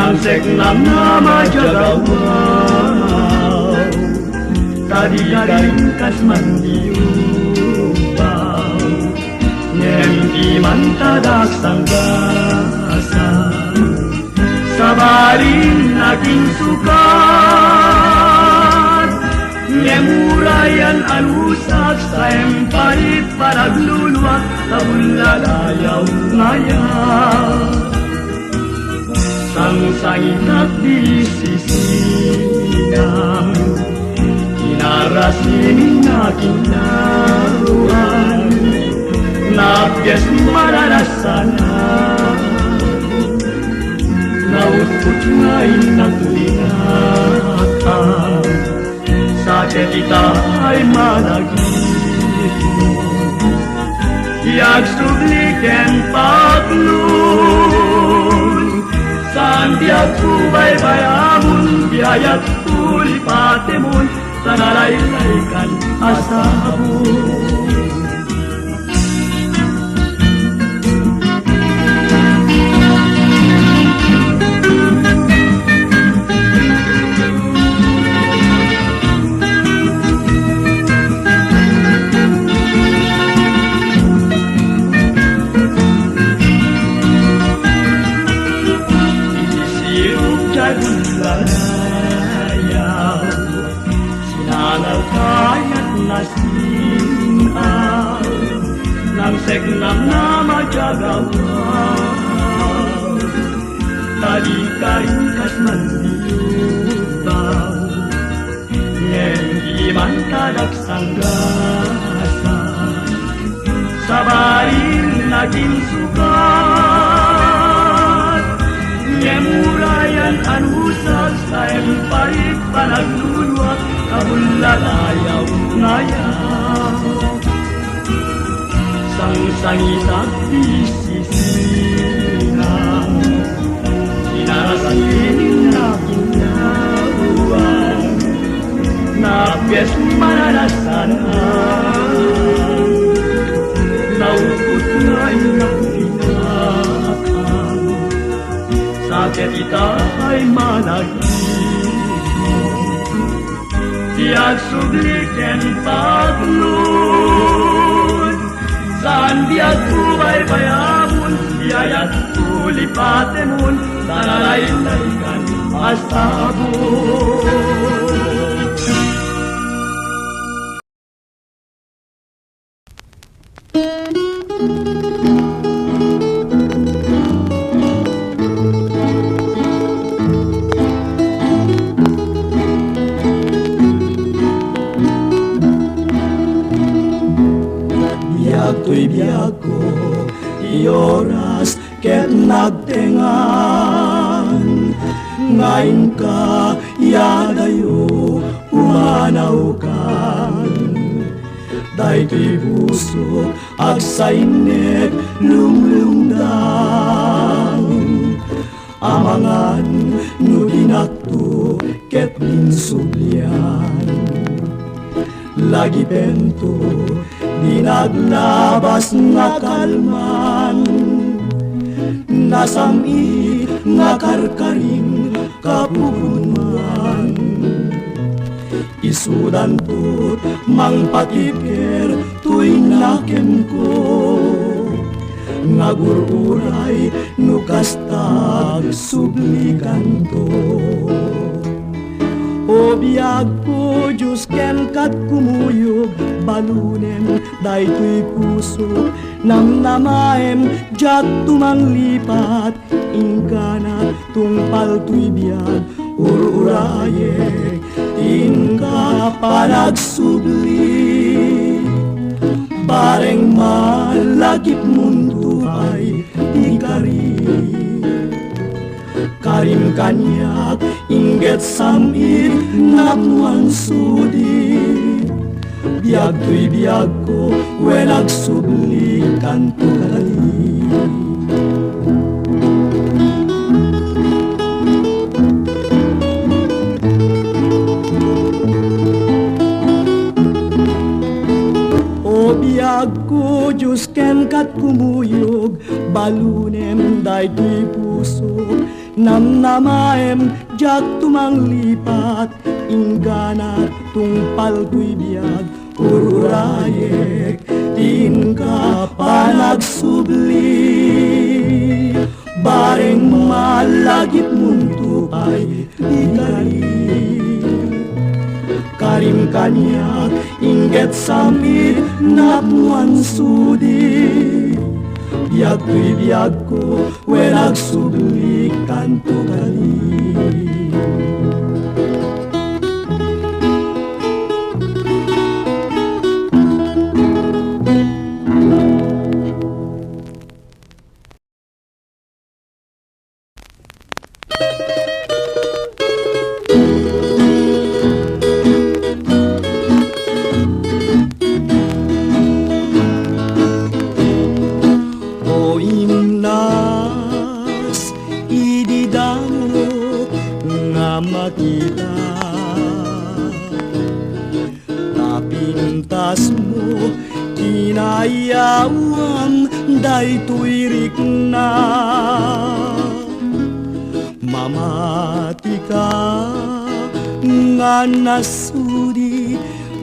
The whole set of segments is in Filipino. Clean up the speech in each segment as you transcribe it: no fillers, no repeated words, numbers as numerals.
Seknam nama jagawaw tadi karingkas mandiubaw nyempi mantadak sanggasa sabarin naging sukat nyemurayan anusak sa emparit paragluluak tabulalayaw ngayon sang-sangit at disisinang kinarasin aking naruan napyas mararasanan nautput ngayon ang tulinatan sa kita ay malagit mo iyag subliken paglun Sandiag subay bayamun biayat tulipatemun sanalaylaikan asabun Seknam nama jagawaw tadi karingkas mandiubaw nyempi mantadak sanggasa sabarin naging sukat nyemurayan anusag sa emparit panagluluak kabulalayaw ngayon sang-sangit at disisinang kinarasin aking naruan napyas mararasanan naupot ngayon ang pinakang sakit ita'y malagit mo tiyak subliken paglun saan biag tubay bayamun biayat tulipatemun sanalaylaikan asabun Tuy biyago ioras ket nagtengan ngayon ka yadayo umanaw kan daytoy puso agsainet lumlumdang amangan no dinakto ket dinsublian lagi bento di naglabas nga kalman nasamit nga karkaring kapugunan isudan to't mang patiker tuy nakem ko ngagururay nukastag sublikan to o biag ko Diyos ken kat kumuyog balunem daytoy puso namnamaem jat tumanglipat ingkana tungpal tuy biag ururaye inka panagsubli bareng malagip mundo ay ikari karim kanyak inget samit napnuan sudi biag tuy biag ko welag subli kanto kali o biag ko Diyos ken kat kumuyog balunem daytoy puso Namnamaem jak tumanglipat ingganat tungpal kuy biag ururayek tingka panagsubli bareng malagip mundo ay ikali karim kanyak inget samit napuan sudi biag kuy biag ko wenag subli kanto kali kita napintas mo kinayawan day tuirik na mamati ka nga nasudi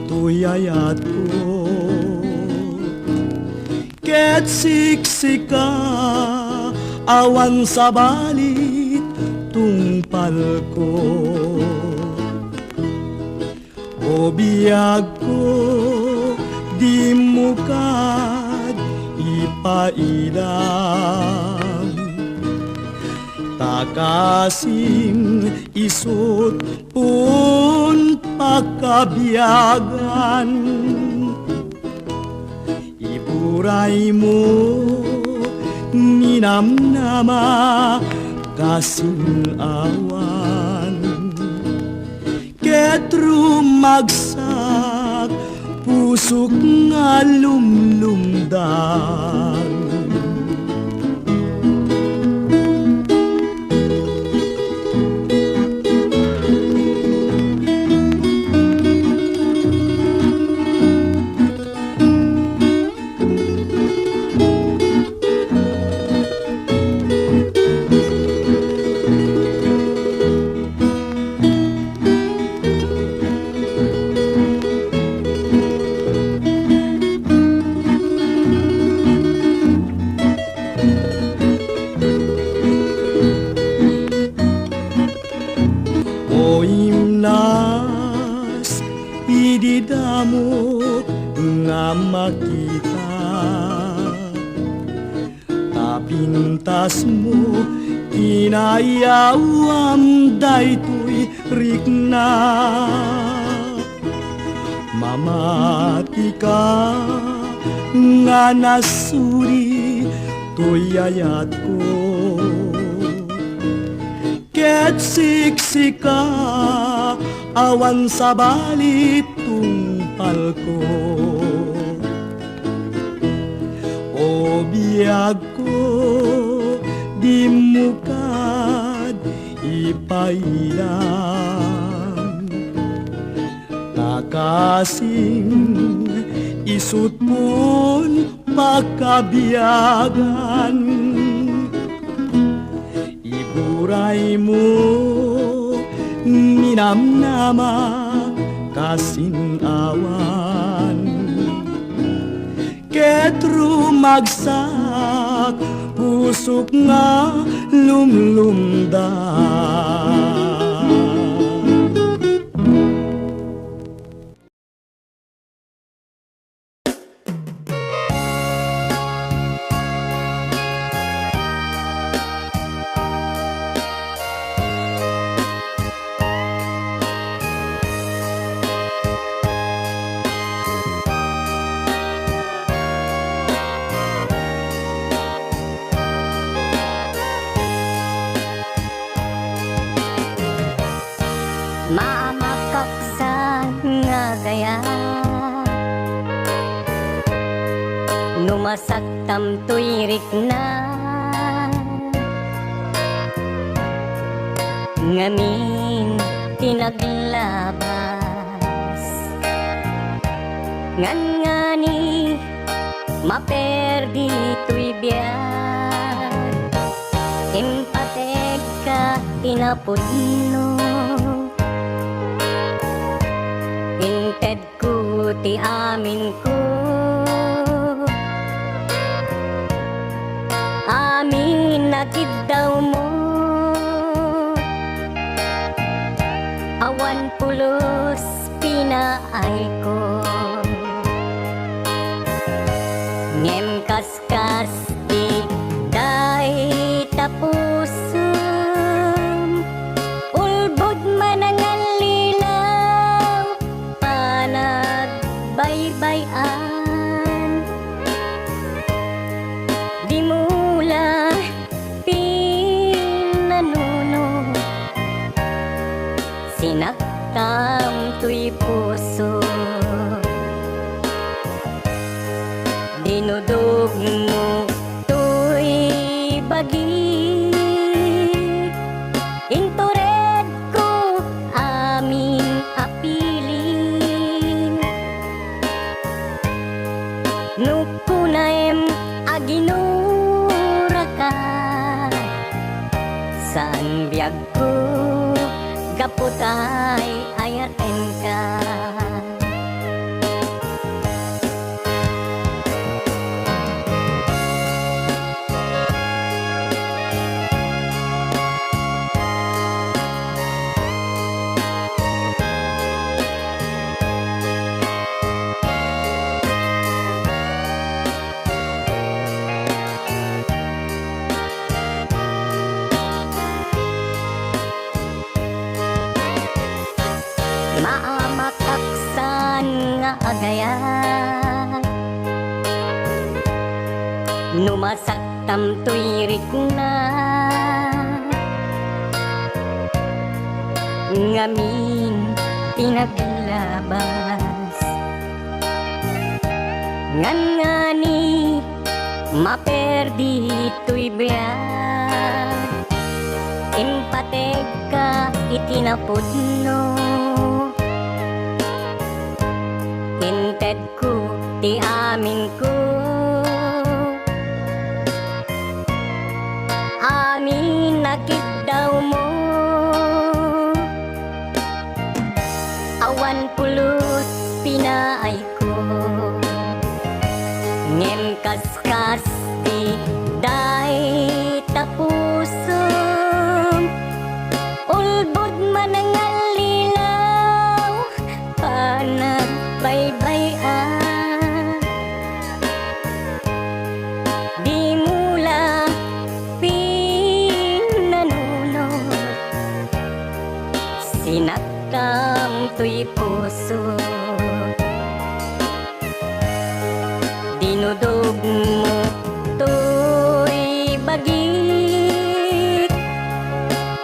tuyayat ko ket siksika awan sa balit tungpal ko o biag ko di mo kad ipaidam takasing isut pun pakabiagan iburay mo ninamnama kasing awan ket rumagsak pusok nga lumlumdan ididamo nga makita tapintas mo inayawam daytoy rikna mamati ka nga nasuri tuyayat ko ket siksika awan sa balit tungpal ko o biag ko di mo kad ipailam takasing isut pun pakabiagan iburay mo minamnama kasing awan ket rumagsak pusok nga lumlumdan numasaktam tuirik na ngamin tinaglabas ngani maperdi tuy biag impateg ka itinapudno. Inted ko ti amin ko, amin nakid daw mo. Awan pulos pinaay ko, ngem kaskas di day tapusum. Ulbod manangal lilaw, panagbaybayan. Di mula pinanuno, sinaktam tuy puso. Dinudog mo tuy bagi, intured ko amin apilin. Nukunaem aginura ka, saan biyag ko gaputay ayaten ka. Maamataksan nga agayan, numasaktam tuirik na. Ngamin pinaglabas, ngan ngani maperdi tuy biyak. Impateg ka itinapudno, inted ko ti amin ko, amin nakid daw mo. Awan pulos pinaay ko, ngem kaskas ti day tapusum. Ulbod manangal lilaw, panagbaybayan. Di mula pinanunod, sinaktam tuy puso. Dinudog mo tuy bagik,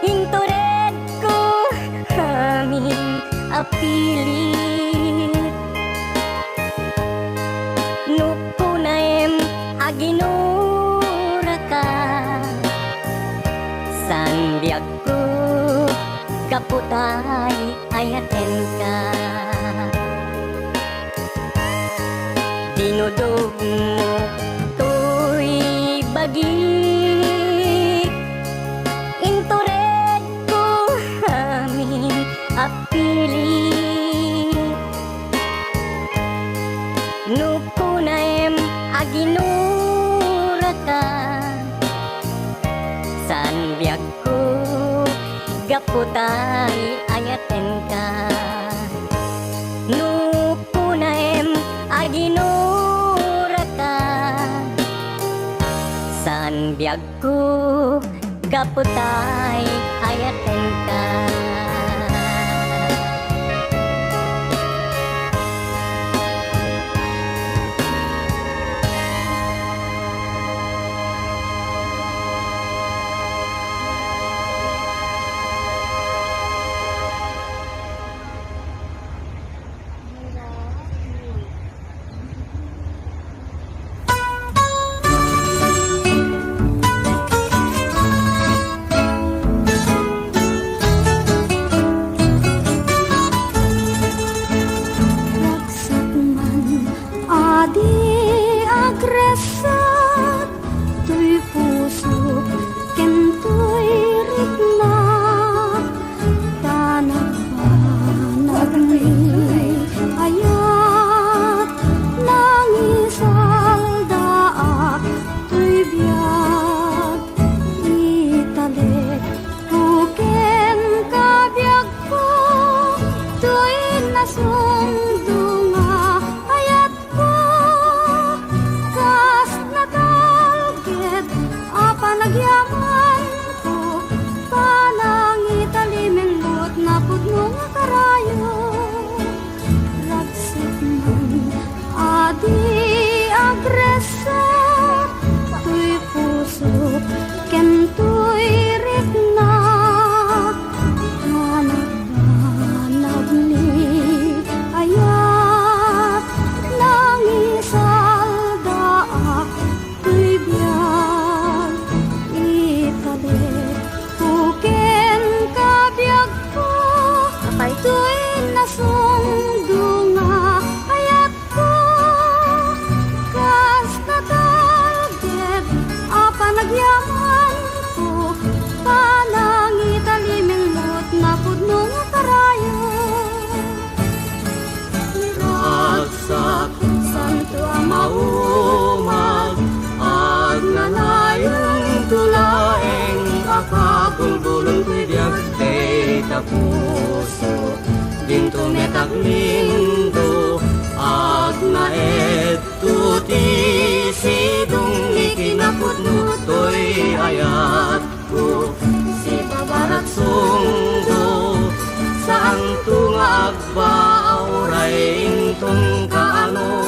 intured ko amin apilit. Nukunaem aginura ka, san biyag ko kaputay ayaten ka. Dinudog mo tuy bagik, intured ko amin apilit. Nukunaem aginura ka, san biyag ko gaputay ayaten ka. Nukunaem aginura ka, san biyag ko gaputay ayaten ka. puso dinto metag lindo agnaed tuti sidong ikinapudno to'y ayat ko si babarat sunggo saan tungag ba auraing tong kaano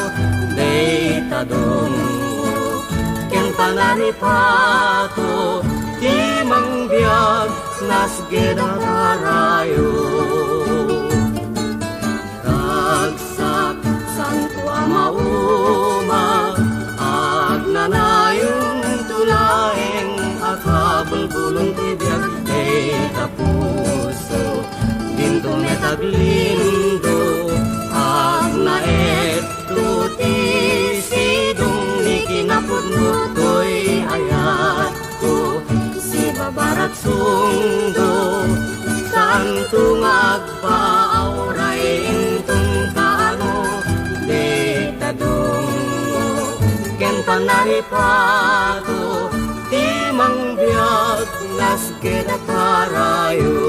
day tadong ken panaripato ti mangbiag nasgeda tarayo ragsak santo amauma agnanayong tulaeng akabulbulong tibiyag day tapuso dinto metaglindo agnaet tuti sidong ikinapudno to'y ayat ko si babarat sunggo saan tungag pa auray intong kaano de tadungo ken panaripato ti mangbiag nasgeda tarayo.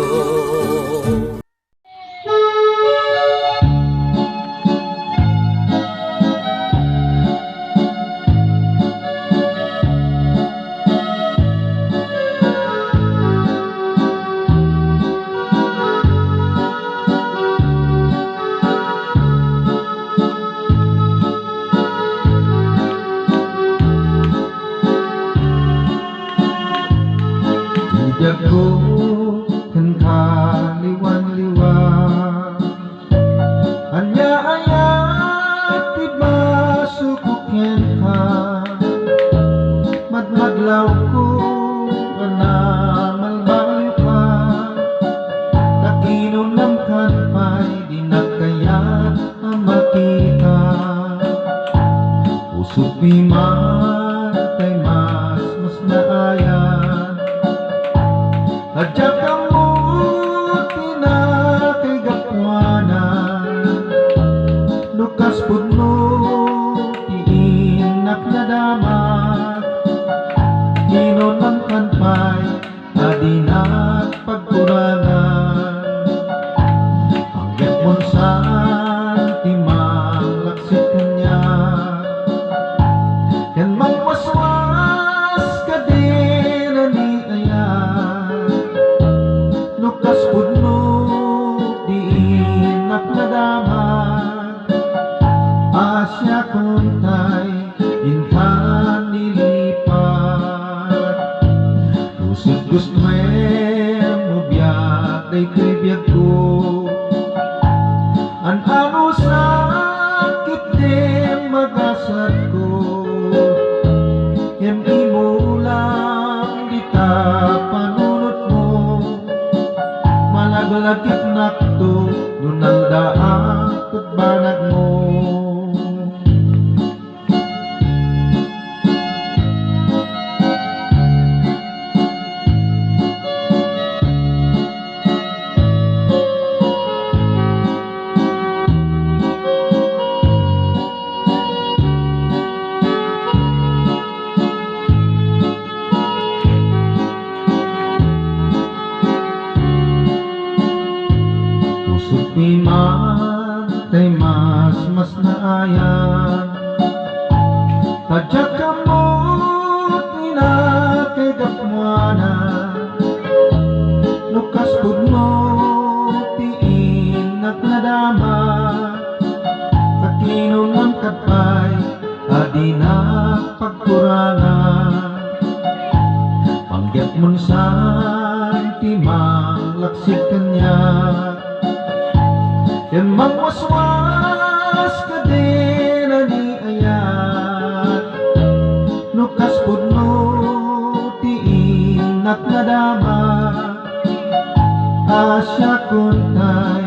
Jago ken kaliwan-liwan hanya ayat tiba suku ken ka madmadlaw ko na malbaliw ka takinom ng kanpay di nagkaya makita usok piman tay mas naayan Adya kamu tinakigapwanan Lukas pudno tiinak na damat Ginonang kanpay adinak pagkurangan Hanggang monsan timang laksit kanya Yan mangwaswas ka din ani ayan Lukas pudno diinak na daman Asya kuntay intan nilipat Kusig gustuhin mo biyak day kribiyag ko An ano sakit din magasat ko Yan imo lang di ta panunot mo Malagalagit nakto nunang daan tutbanag mo Piman tay mas naayan Tadya kamo tinakigapwanan Lukas pudno tiinak na damat Takinom ng katpay adinak pagkurangan Panggap monsan timang laksit kanya Yan mangwaswas ka din ani ayat Lukas pudno tiinak na damat Asya kuntay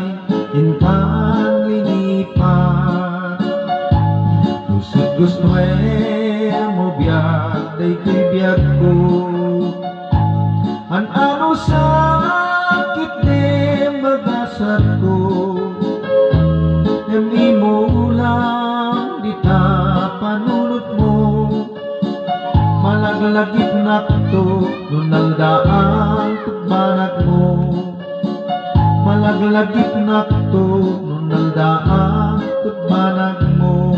intan linipat Lusig gustuhin mo biyak day kribiyag ko An ano sakit din magasat ko Yan imo lang di ta panunot mo Malaglagit nakto nunang daan tutbanag mo Malaglagip nakto nun naldaan ket banag mo.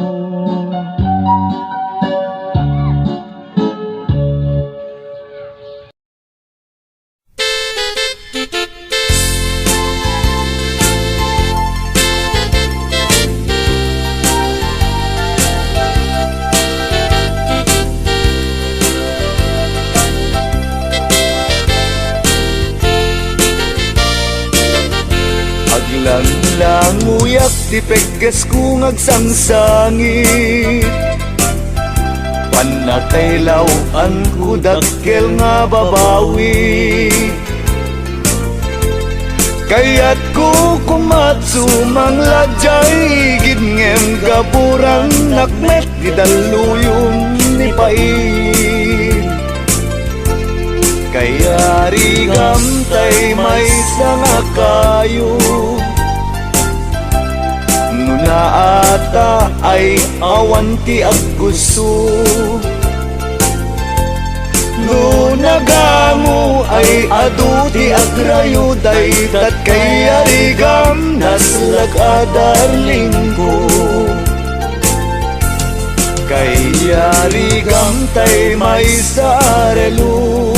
Aglang uyak di pegas kung agsangsangit, panatay lawan ko dakkel nga babawi. Kaya't ko kumatsumang ladyay, gidngem gaburang nakmet gidaluyong ni pait. Kaya rigamtay may sanga kayo, nuna ata ay awanti ag gusto. Lunagamu ay aduti ag rayuday, tat kaya rigam naslag adarling ko. Kaya rigamtay may sarelo,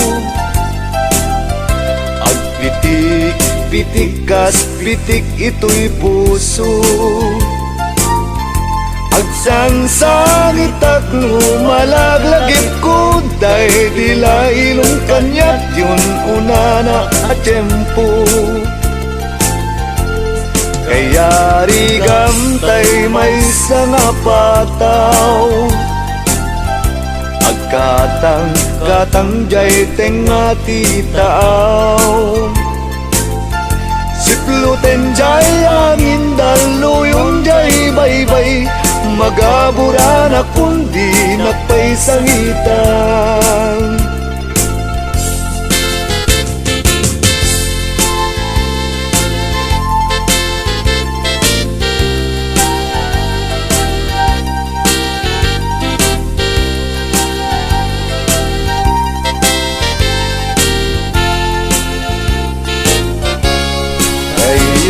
pitik kas pitik ito'y puso. Agsangsangit at lumalaglagip ko, dahil dila ilong kanyat yun una na at tiyempo. Kaya rigamtay may sanga pataw, agkatang jay tenga titaaw. Sipluten jay angin daluyong jay baybay, magabura na kundi nakpay sangitan.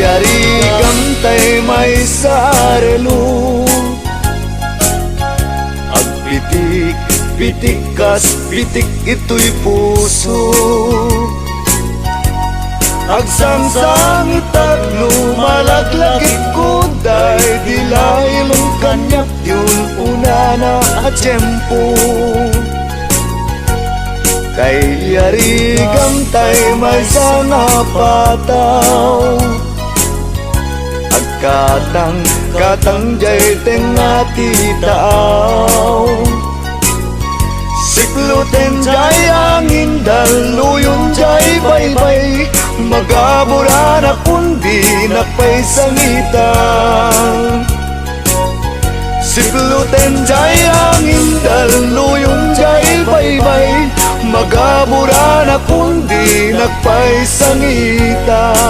Yari gamtay may sarelo, agpitik, pitik kas pitik ito'y puso. Agsangsangit at lumalaglagip ko, dahil dilailong kanyak yun una na at tiyempo. Kaya rigamtay may sanga pataw, katang jay tenga titaaw. Sikluten jay angin daluyong jay baybay, magabura na kundi nakpay sangitan. Sikluten jay angin daluyong jay baybay, magabura na kundi nakpay sangitan.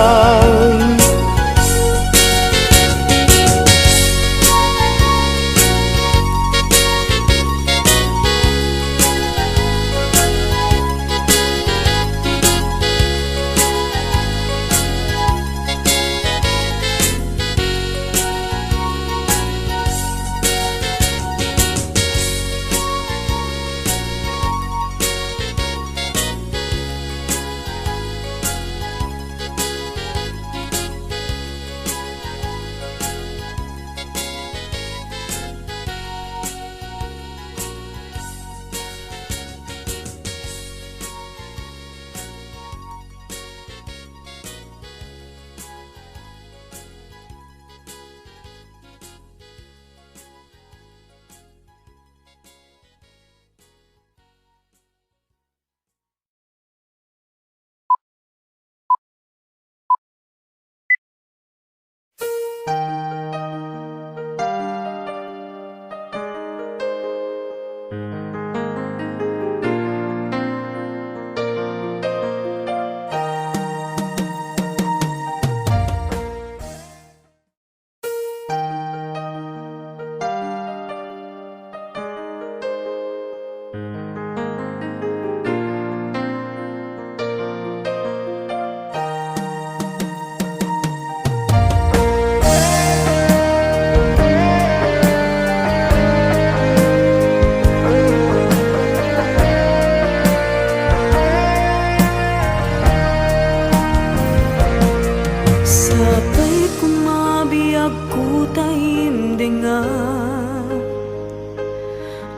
taim denga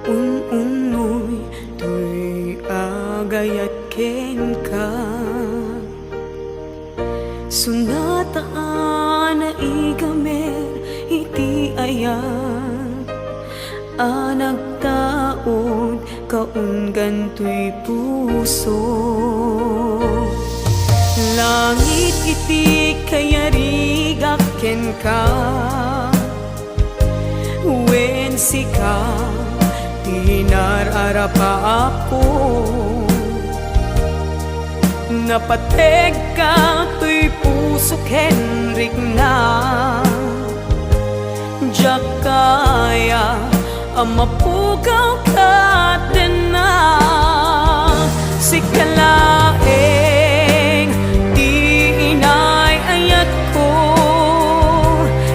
unoy tuy agayat ken ka sunataan na igamer iti ayan anagtaod kaunggan tuy puso langit iti kayarigak ken ka wen sika tinararapa ako napateg ka tuy puso kenrik na jak kaya amapugaw ka din na sikalaeng di inay ayat ko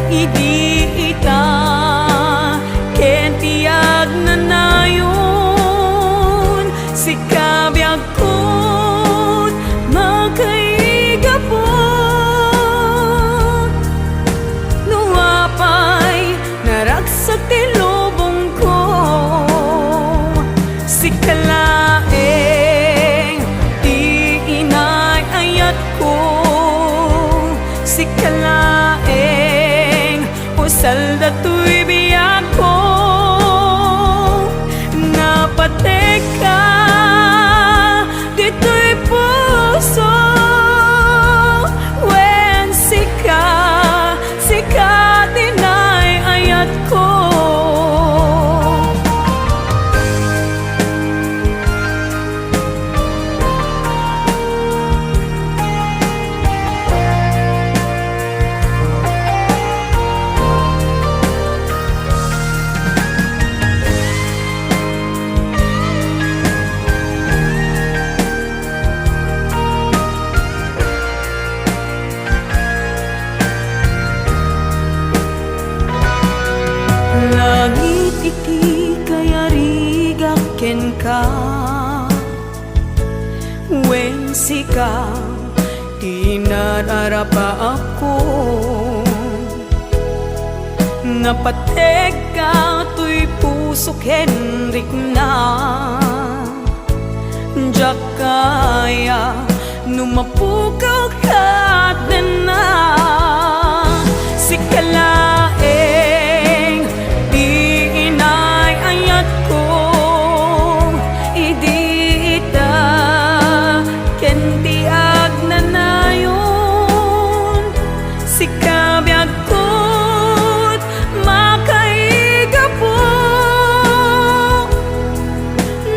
idi ita kentiyag na nayon sikabiyag ko magkaigapon nuapay naragsak ti lubong ko sikalaeng di inay ayat ko sikalaeng usal dato'y biyag ko napatek ka dito'y puso wen sika dinay ayat ko langit iti kayarigak ken ka wen sika tinararapa ako napateg ka tuy puso kenrik na jak kaya numapukaw ka din na sikalaeng di inay ayat ko idi ita kentiag na nayon sikabiyag ko't makaigapo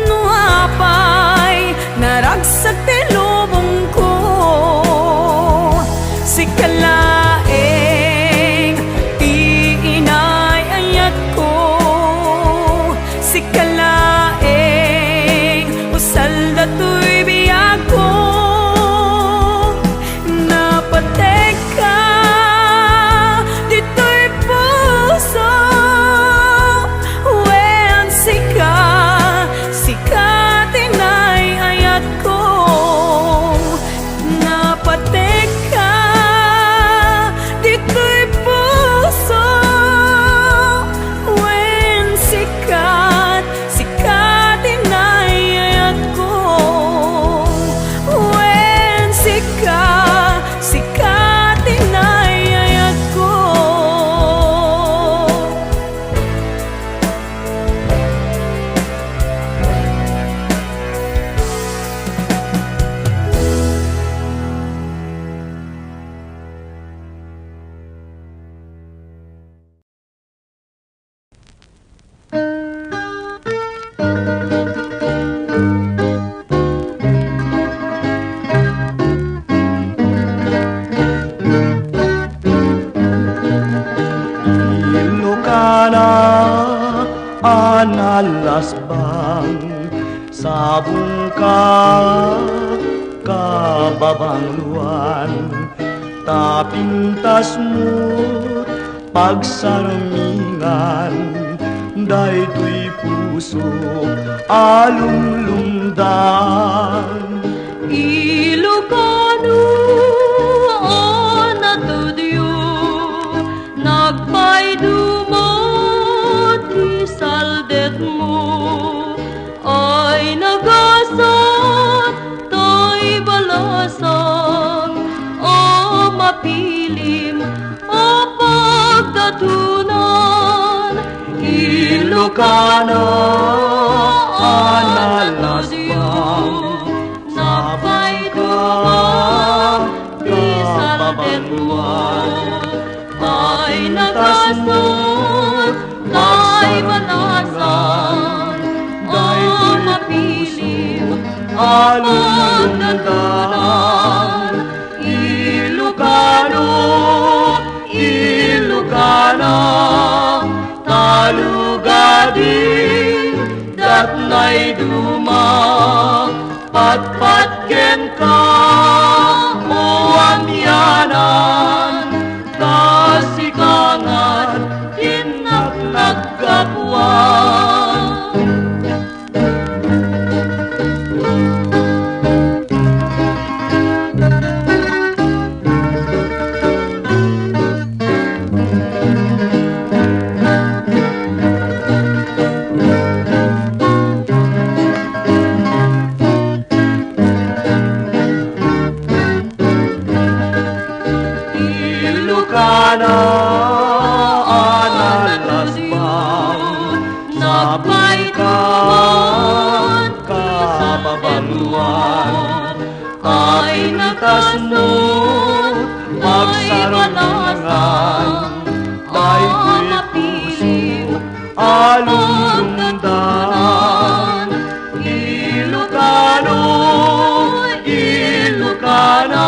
nuapay naragsak ti lubong ko sikalaeng di inay ayat ko sikalaeng usal dato'y biyag ko napateg ka dito'y puso wen sika tinay ayat ko napateg ka dito'y puso wen sikat tinay ayat ko wen sikat tinay ayat ko Ilokana analasbang sabong ka kababangluan tapintas mo pagsarmingan daytoy puso alumlumdan Ilocano, ana to Diyo, nagpay mapilim o pagdatunan. Ilocano, analasbang, napay duwang, di saldenwan, ay natasnod, ay banasan, ang mapilim, alulundan. Ilocano, Ilocana, talugadin, datnay duma, patpatken ka, o amyanan, kasikangan, inagnagkapuan. Ilocana, analasbang, napay ka, kababaluan, ay natasnod, magsarungan, ay puso, alulundan. Ilocano, Ilocana,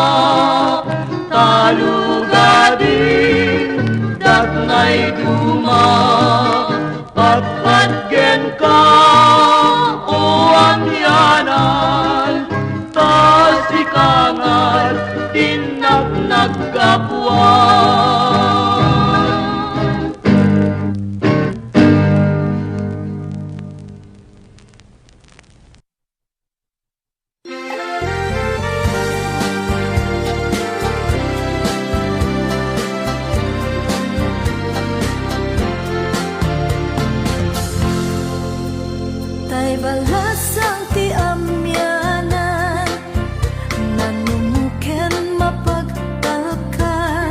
talugadin, datnay duma, patpatgen ka, o amyanan, tasikangan, inagnagkapuan. Tay balhasang ti amyanan, nanumuken mapagtalkan,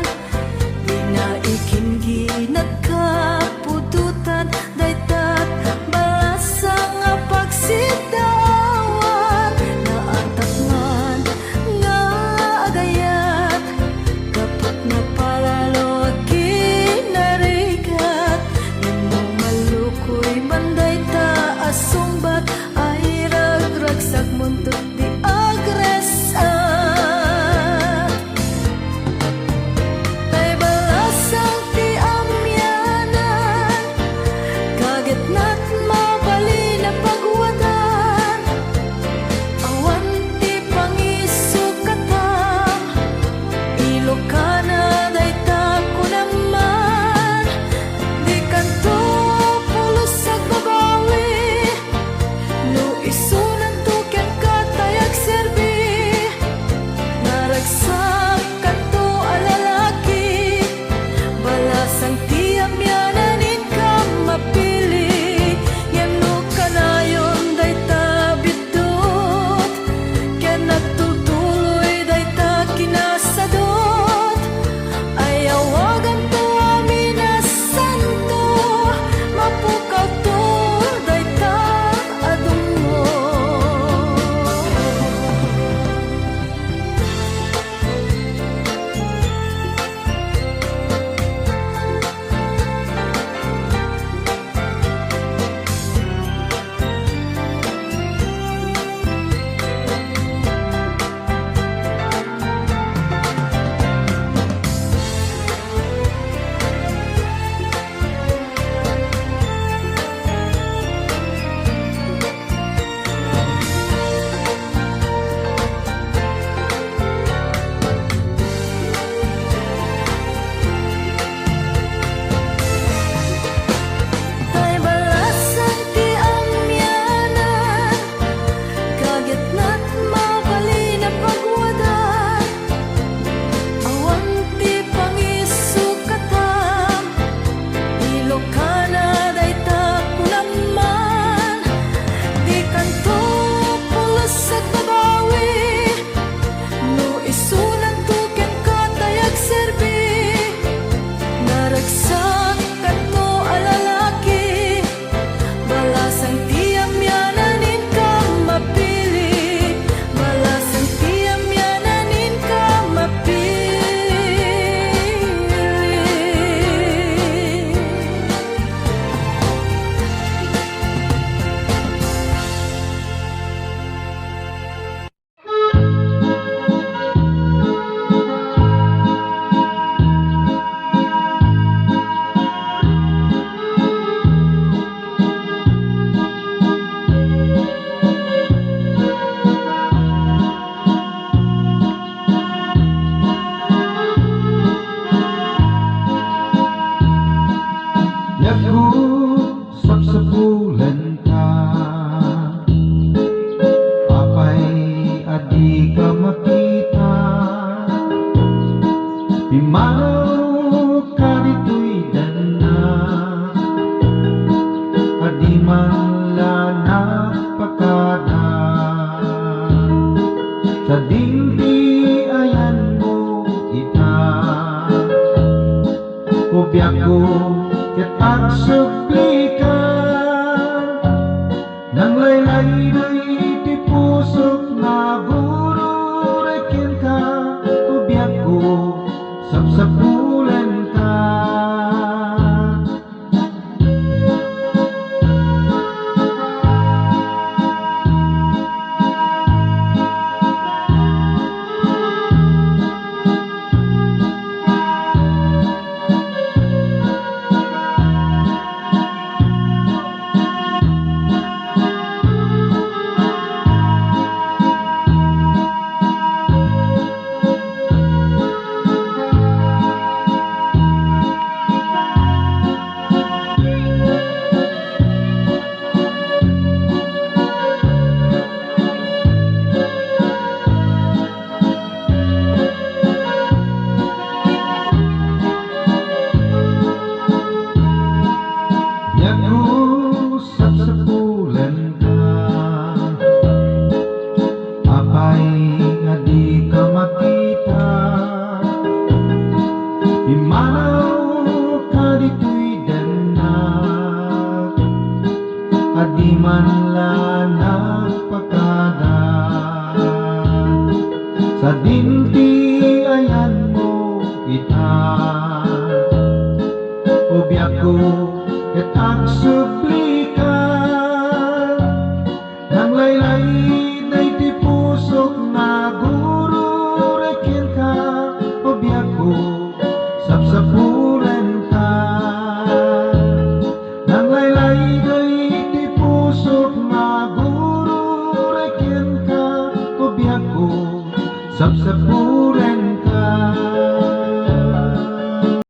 Imano ka dito'y dana, adi man lanak pakada. Sa dinti ayan mo kita, ubyak ko kitang suplika. Nang laylay di pusok na guro rekin ka, ubyak ko sapsapulan ka. Nag-usap sa pulan ka, apay nga di ka makita. Imanaw ka dito'y danak, adi man lanak pakada. Sa dinti ayan mo kita, ubyak ko kitang suplika. Nang laylay na'y di pusok na guro rekin ka, ubyak ko sapsapulan ka. Nang laylay na'y di pusok na guro rekin ka, ubyak ko sapsapulan